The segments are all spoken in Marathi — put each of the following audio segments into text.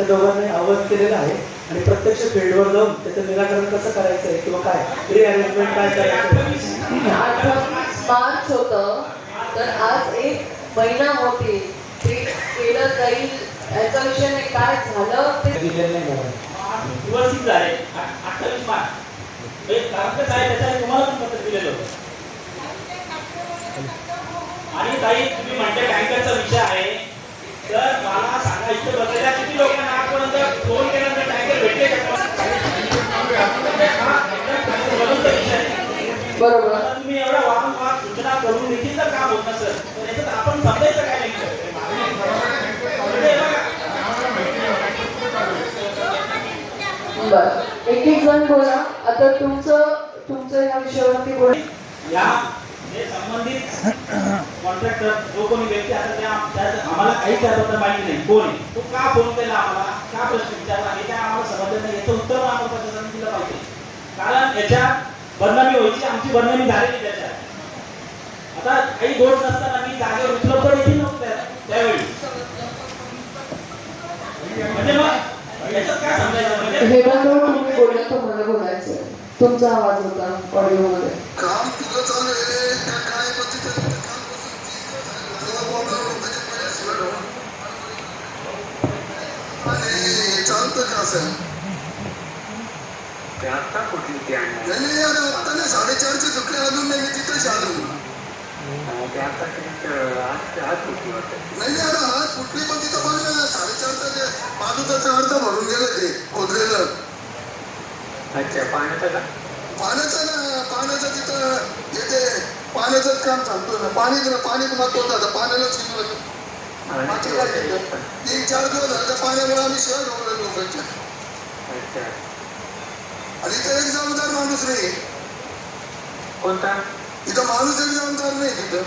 दोघांनी आवाज केलेला आहे आणि प्रत्यक्ष फील्डवर जाऊन त्याचं निराकरण कसं करायचं आहे किंवा काय रिअरेंजमेंट काय करायचं. 8 मार्च होतं तर आज 1 महिना होते ते केलं जाईल याचा विषय नाही. काय झालं ते दिलेलं नाही मला. व्यवस्थित झाले 28 मार्च कारण कसं आहे त्याच्याने तुम्हाला पण पत्र दिलेलं होतं. आणि काही तुम्ही म्हणते टँकरचा विषय आहे तर मला सांगा इथे बसलेल्या किती लोकांना आजपर्यंत फोन केल्यानंतर टँकर भेटले का? बरोबर. आता तुम्ही एवढा वारंवार सूचना करून देखील जर काम होत नसेल तर याच्यात आपण समजायचं काय नाही. बर एक एक जण बोला. आता तुमचं या विषयावरती बोला. या जे संबंधित कॉन्ट्रॅक्टर जो कोणी व्यक्ती आता त्या आम्हाला काही त्याबद्दल माहिती नाही कोण आहे तो का फोन केला आम्हाला का प्रश्न विचारला हे काय आम्हाला समजलं नाही. याचं उत्तर आम्हाला प्रशासनाने दिलं पाहिजे कारण याच्यात बदनामी व्हायची आमची बदनामी झालेली त्याच्यात. आता काही दोष नसताना मी जागेवर उपलब्ध देखील नव्हत्या त्यावेळी म्हणजे मग याच्यात काय समजायचं म्हणजे हे बघा तुम्ही बोलले तर मला बोलायचं. तुमचा आवाज होता ऑडिओ मध्ये. काम तुझं चालू आहे का काय आणि चालतं का असं आता कुठली ती आणणार नाही यार आत्ता नाही 4:30चे सुटले अजून नाही मी तिथेच आलो. ते आता आज कुठली वाटत नाही यार आज कुठली पण तिथं बघ ना 4:30चं ते बाजूचं अर्ध भरून गेलं ते खोदलेलं. अच्छा पाण्याचा का पाण्याचं तिथं येते पाण्याचंच काम चालतो ना. पाणी महत्वाचं आता पाण्याला चिन्ह बाकी काय केलं 3-4 दिवस झाले त्या पाण्यामुळे आम्ही शिवाय ढोकले लोकांच्या. अच्छा आणि इथं एक जबाबदार माणूस नाही. कोणता इथं माणूस एक जबाबदार नाही तिथं.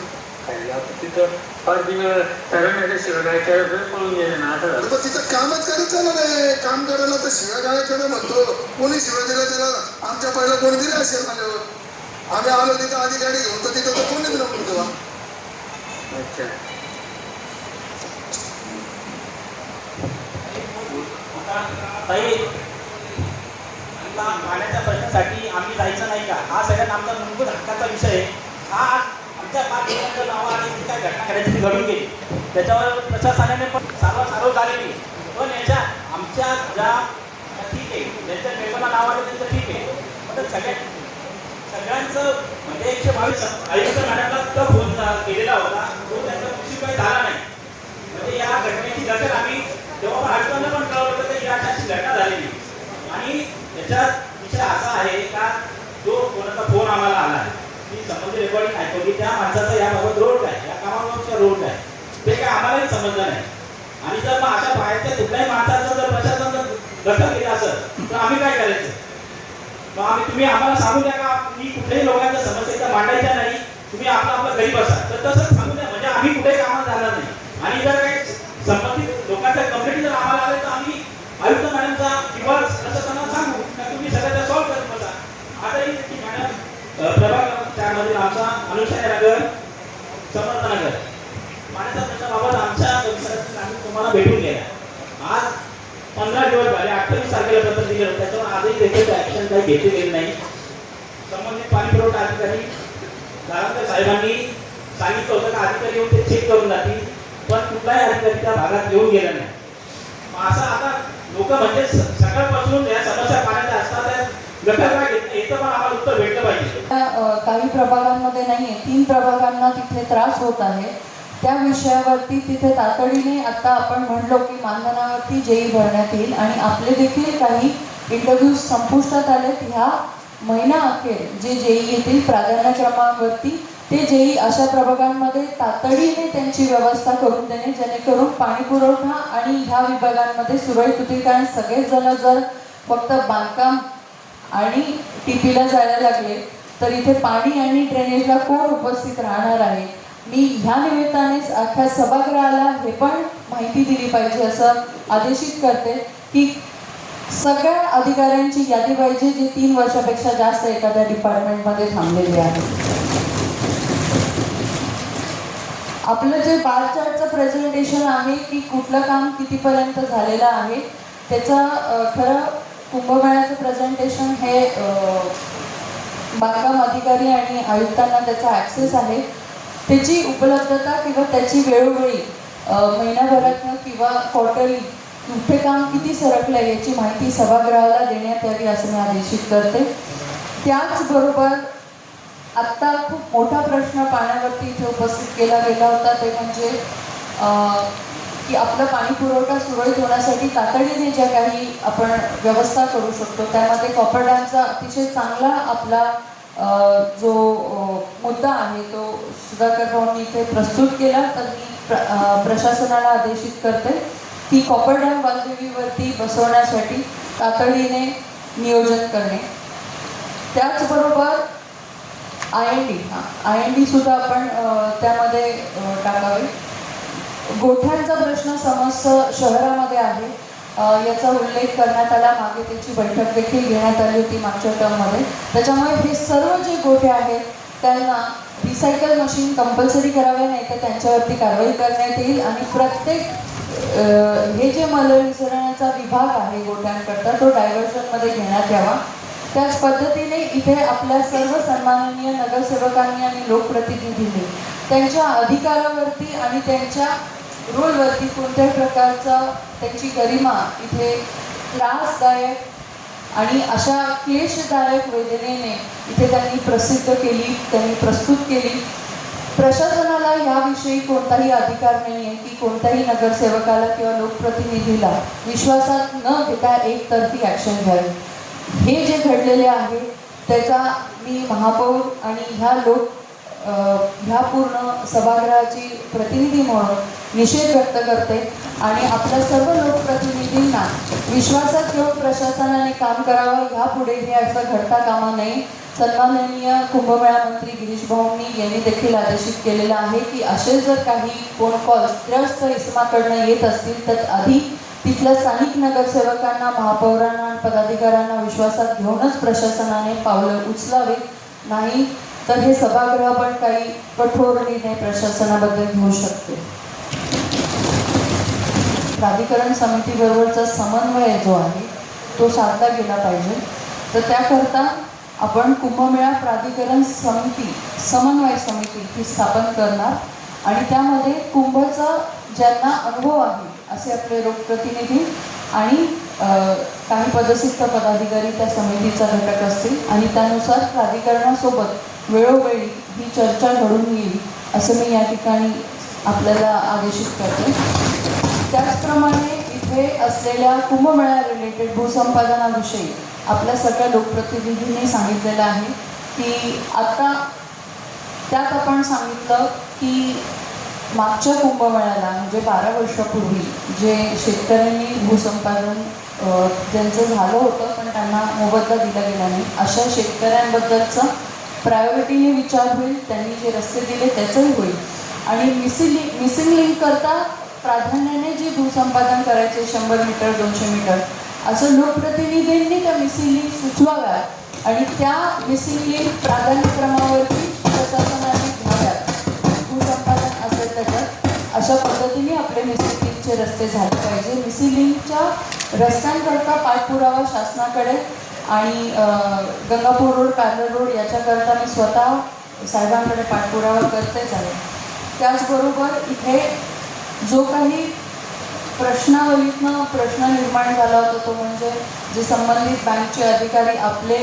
काही आता तिथं फार दिवस सगळ्यांना शिवरायच्या पळून गेले ना असं झालं. पण तिथं कामच करायचं ना नाही. काम करायला तर शिव्या गायकडे म्हणतो. कोणी शिव्या दिला त्याला आमच्या पहिला कोणी दिले असेल आल्यावर आम्ही आलो तिथं आधी गाडी घेऊन तर तिथं तर कोणीच नको तेव्हा. अच्छा ताई आता पाण्याच्या प्रश्नासाठी आम्ही जायचं नाही का हा सगळ्यात आमचा मूलभूत हक्काचा विषय आहे. हा आमच्या 5 जणांचं नावं आणि जी काय घटना करायची ती घडून गेली त्याच्यावर प्रशासनाने पण सारव झालेली. पण याच्या आमच्या ज्या ठीक आहे ज्यांच्या पेपरला नाव आलं त्यांचं ठीक आहे पण सगळ्यांचं म्हणजे 122 आयुक्त मॅडमला सुद्धा फोन केलेला होता तो त्यांचा कृषी काही झाला नाही. म्हणजे या घटनेची दखल आम्ही जेव्हा आयुक्तांना पण कळवलं होतं तर या अशी घटना झालेली. आणि याच्यात विषय असा आहे का जो कोणाचा फोन आम्हाला आला आहे की संबंधित रेकॉर्डिंग ऐकतो की त्या माणसाचा याबाबत रोल काय या कामाबाबतचा रोल काय ते काय आम्हालाही समजलं नाही. आणि जर मग अशा बाहेरच्या कुठल्याही माणसाचा जर प्रशासन दखल घेत असेल तर आम्ही काय करायचं. मग तुम्ही आम्हाला सांगू द्या का मी कुठल्याही लोकांच्या समस्या मांडायच्या नाही तुम्ही आपलं घरी बसा तर तसंच सांगू द्या म्हणजे आम्ही कुठेही कामाला जाणार नाही. आणि जर काही संबंधित लोकांच्या कंप्लेंट जर आम्हाला आले तर आम्ही आयुक्त मॅडमचा किंवा प्रशासनाला सांगू का तुम्ही सगळ्या सॉल्व्ह करत बसा. आताही की मॅडम प्रभाग 4 मधील आमचा अनुषय नगर समर्थनगर पाण्याच्या प्रश्नाबाबत आमच्या परिसरातील आम्ही तुम्हाला भेटून गेला. आज 15 दिवस झाले 28 तारखेला पत्र दिलं होतं त्याच्यावर आजही देखील ऍक्शन काही घेतली गेली नाही. संबंधित पाणी पुरवठा अधिकारी दारांकर साहेबांनी सांगितलं होतं का अधिकारी येऊन ते चेक करून जातील पण कुठलाही अधिकारी त्या भागात येऊन गेला नाही. असं आता लोक म्हणजे सकाळपासून या समस्या पाण्याच्या असतात गटर काय घेत याचं पण आम्हाला उत्तर भेटलं पाहिजे. काही प्रभागांमध्ये नाहीये 3 प्रभागांना तिथे त्रास होत आहे. त्या विषयावरती तिथे तातडीने आता आपण म्हणलो की मानधनावरती जेई भरण्यात येईल आणि आपले देखील काही इंटरव्ह्यूज संपुष्टात आलेत. ह्या महिना अखेर जे जेई येतील प्राधान्यक्रमावरती ते जेई अशा प्रभागांमध्ये तातडीने त्यांची व्यवस्था करून देणे जेणेकरून पाणी पुरवठा आणि ह्या विभागांमध्ये सुरळीत होतील. कारण सगळेच जण जर फक्त बांधकाम आणि टीपीला जायला लागले तर इथे पाणी आणि ड्रेनेजला कोण उपस्थित राहणार आहे. मी ह्या निमित्तानेच अख्ख्या सभागृहाला हे पण माहिती दिली पाहिजे असं आदेशित करते की सगळ्या अधिकाऱ्यांची यादी पाहिजे जे 3 वर्षापेक्षा जास्त एखाद्या डिपार्टमेंटमध्ये थांबलेले आहेत. आपलं जे बार चार्टचं प्रेझेंटेशन आहे की कुठलं काम कितीपर्यंत झालेलं आहे त्याचं खरं कुंभमेळ्याचं प्रेझेंटेशन हे बांधकाम अधिकारी आणि आयुक्तांना त्याचा ॲक्सेस आहे. त्याची उपलब्धता किंवा त्याची वेळोवेळी महिन्याभरातनं किंवा क्वार्टरली कुठे काम किती सरकलं आहे याची माहिती सभागृहाला देण्यात यावी असं मी आदेशित करते. त्याचबरोबर आत्ता खूप मोठा प्रश्न पाण्यावरती इथे उपस्थित केला गेला होता, ते म्हणजे की आपला पाणी पुरवठा सुरळीत होण्यासाठी तातडीने ज्या काही आपण व्यवस्था करू शकतो त्यामध्ये कॉपर डॅमचा अतिशय चांगला आपला जो मुद्दा आहे तो सुधाकर भाऊंनी इथे प्रस्तुत केला. तर मी प्रशासनाला आदेशित करते की कॉपर डॅम बांधलेलीवरती बसवण्यासाठी तातडीने नियोजन करणे. त्याचबरोबर IND सुद्धा आपण त्यामध्ये टाकावे. गोठ्यांचा प्रश्न समस्त शहरामध्ये आहे, याचा उल्लेख करण्यात आला. मागे त्याची बैठक देखील घेण्यात आली होती मागच्या टर्ममध्ये. त्याच्यामुळे हे सर्व जे गोठे आहेत त्यांना रिसायकल मशीन कंपल्सरी करावे, नाही तर त्यांच्यावरती कारवाई करण्यात येईल. आणि प्रत्येक हे जे मलविसर्जनाचा विभाग आहे गोठ्यांकरता तो डायव्हर्जनमध्ये घेण्यात यावा. त्याच पद्धतीने इथे आपल्या सर्व सन्माननीय नगरसेवकांनी आणि लोकप्रतिनिधींनी त्यांच्या अधिकारावरती आणि त्यांच्या रोलवरती कोणत्याही प्रकारचा त्यांची गरिमा इथे त्रासदायक आणि अशा क्लेशदायक वेदनेने इथे त्यांनी प्रसिद्ध केली, त्यांनी प्रस्तुत केली. प्रशासनाला याविषयी कोणताही अधिकार नाही आहे की कोणत्याही नगरसेवकाला किंवा लोकप्रतिनिधीला विश्वासात न घेता एकतर्फी ॲक्शन घ्यावी. हे जे घडलेले आहे त्याचा मी महापौर आणि ह्या पूर्ण सभागृहाची प्रतिनिधी म्हणून निषेध व्यक्त करते आणि आपल्या सर्व लोकप्रतिनिधींना विश्वासात घेऊन प्रशासनाने काम करावं. ह्यापुढे हे असं घडता कामा नये. सन्माननीय कुंभमेळा मंत्री गिरीश भाऊंनी यांनी देखील आदेशित केलेलं आहे की असे जर काही फोन कॉल्स त्रस्त इसमाकडनं येत असतील तर आधी तिथल्या स्थानिक नगरसेवकांना, महापौरांना आणि पदाधिकाऱ्यांना विश्वासात घेऊनच प्रशासनाने पावलं उचलावे, नाही तर हे सभागृह पण काही कठोर निर्णय प्रशासनाबद्दल घेऊ शकते. प्राधिकरण समितीबरोबरचा समन्वय जो आहे तो साधला गेला पाहिजे. तर त्याकरता आपण कुंभमेळा प्राधिकरण समन्वय समिती ही स्थापन करणार आणि त्यामध्ये कुंभचा ज्यांना अनुभव आहे असे आपले लोकप्रतिनिधी आणि काही पदसिद्ध पदाधिकारी त्या समितीचा घटक असतील आणि त्यानुसार प्राधिकरणासोबत वेळोवेळी ही चर्चा घडून येईल असं मी या ठिकाणी आपल्याला आदेशित करते. त्याचप्रमाणे इथे असलेल्या कुंभमेळा रिलेटेड भूसंपादनाविषयी आपल्या सगळ्या लोकप्रतिनिधींनी सांगितलेलं आहे की आता त्यात आपण सांगितलं की मागच्या कुंभमेळ्याला म्हणजे 12 वर्षापूर्वी जे शेतकऱ्यांनी भूसंपादन ज्यांचं झालं होतं पण त्यांना मोबदला दिला गेला नाही अशा शेतकऱ्यांबद्दलचा प्रायोरिटीने विचार होईल. त्यांनी जे रस्ते दिले त्याचंही होईल आणि मिसिंग लिंक करता प्राधान्याने जे भूसंपादन करायचे 100 मीटर 200 मीटर असं लोकप्रतिनिधींनी त्या मिसिंग लिंक सुचवाव्यात आणि त्या मिसिंग लिंक प्राधान्यक्रमावरती प्रशासनाने घ्याव्यात. भूसंपादन असेल त्याच्यात अशा पद्धतीने आपले मिसिंग लिंकचे रस्ते झाले पाहिजे. मिसिंग लिंकच्या रस्त्यांकरता पाठपुरावा शासनाकडे आणि गंगापूर रोड, कार्ले रोड याच्याकरता मी स्वतः साहेबांकडे पाठपुरावा करतेच आहे. त्याचबरोबर इथे जो काही प्रश्न निर्माण झाला होता तो म्हणजे जे संबंधित बँकचे अधिकारी आपले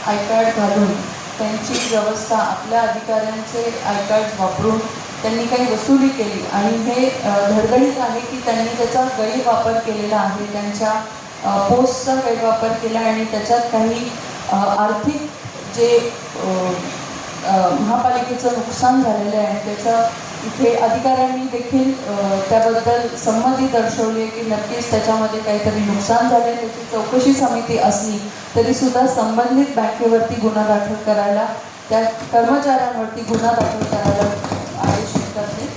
आय कार्ड घालून त्यांची व्यवस्था आपल्या अधिकाऱ्यांचे आय कार्ड वापरून त्यांनी काही वसुली केली आणि हे धडधडीत आहे की त्यांनी त्याचा गैरवापर केलेला आहे. त्यांच्या पोस्टचा गैरवापर केला आणि त्याच्यात काही आर्थिक जे महापालिकेचं नुकसान झालेलं आहे त्याचं इथे अधिकाऱ्यांनी देखील त्याबद्दल संमती दर्शवली आहे की नक्कीच त्याच्यामध्ये काहीतरी नुकसान झाले. त्याची चौकशी समिती असली तरीसुद्धा संबंधित बँकेवरती गुन्हा दाखल करायला, त्या कर्मचाऱ्यांवरती गुन्हा दाखल करायला आदेशित करते.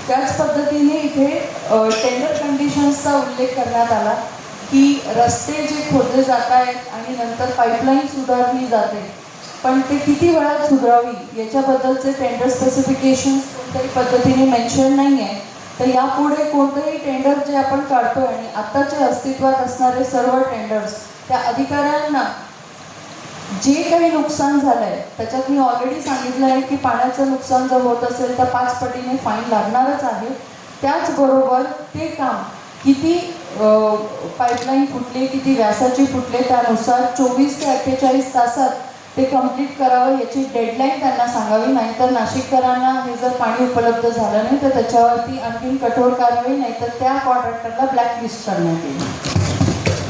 त्याच पद्धतीने इथे टेंडर कंडिशन्सचा उल्लेख करण्यात आला की रस्ते जे खोदले जात आहेत आणि नंतर पाईपलाईन सुधारली जाते पण ते किती वेळात सुधारावी याच्याबद्दलचे टेंडर स्पेसिफिकेशन्स कोणत्याही पद्धतीने मेन्शन नाही आहे. तर यापुढे कोणतंही टेंडर जे आपण काढतोय आणि आत्ताचे अस्तित्वात असणारे सर्व टेंडर्स त्या अधिकाऱ्यांना जे काही नुकसान झालंय त्याच्यात मी ऑलरेडी सांगितलं आहे की पाण्याचं नुकसान जर होत असेल तर 5 पटीने फाईन लागणारच आहे. त्याचबरोबर ते काम किती पाईपलाईन फुटले, किती व्यासाची फुटले, त्यानुसार 24 ते 48 तासात ते कंप्लीट करावं याची डेडलाईन त्यांना सांगावी. नाहीतर नाशिककरांना हे जर पाणी उपलब्ध झालं नाही तर त्याच्यावरती आणखीन कठोर कारवाई, नाहीतर त्या कॉन्ट्रॅक्टरला ब्लॅकलिस्ट करण्यात येईल.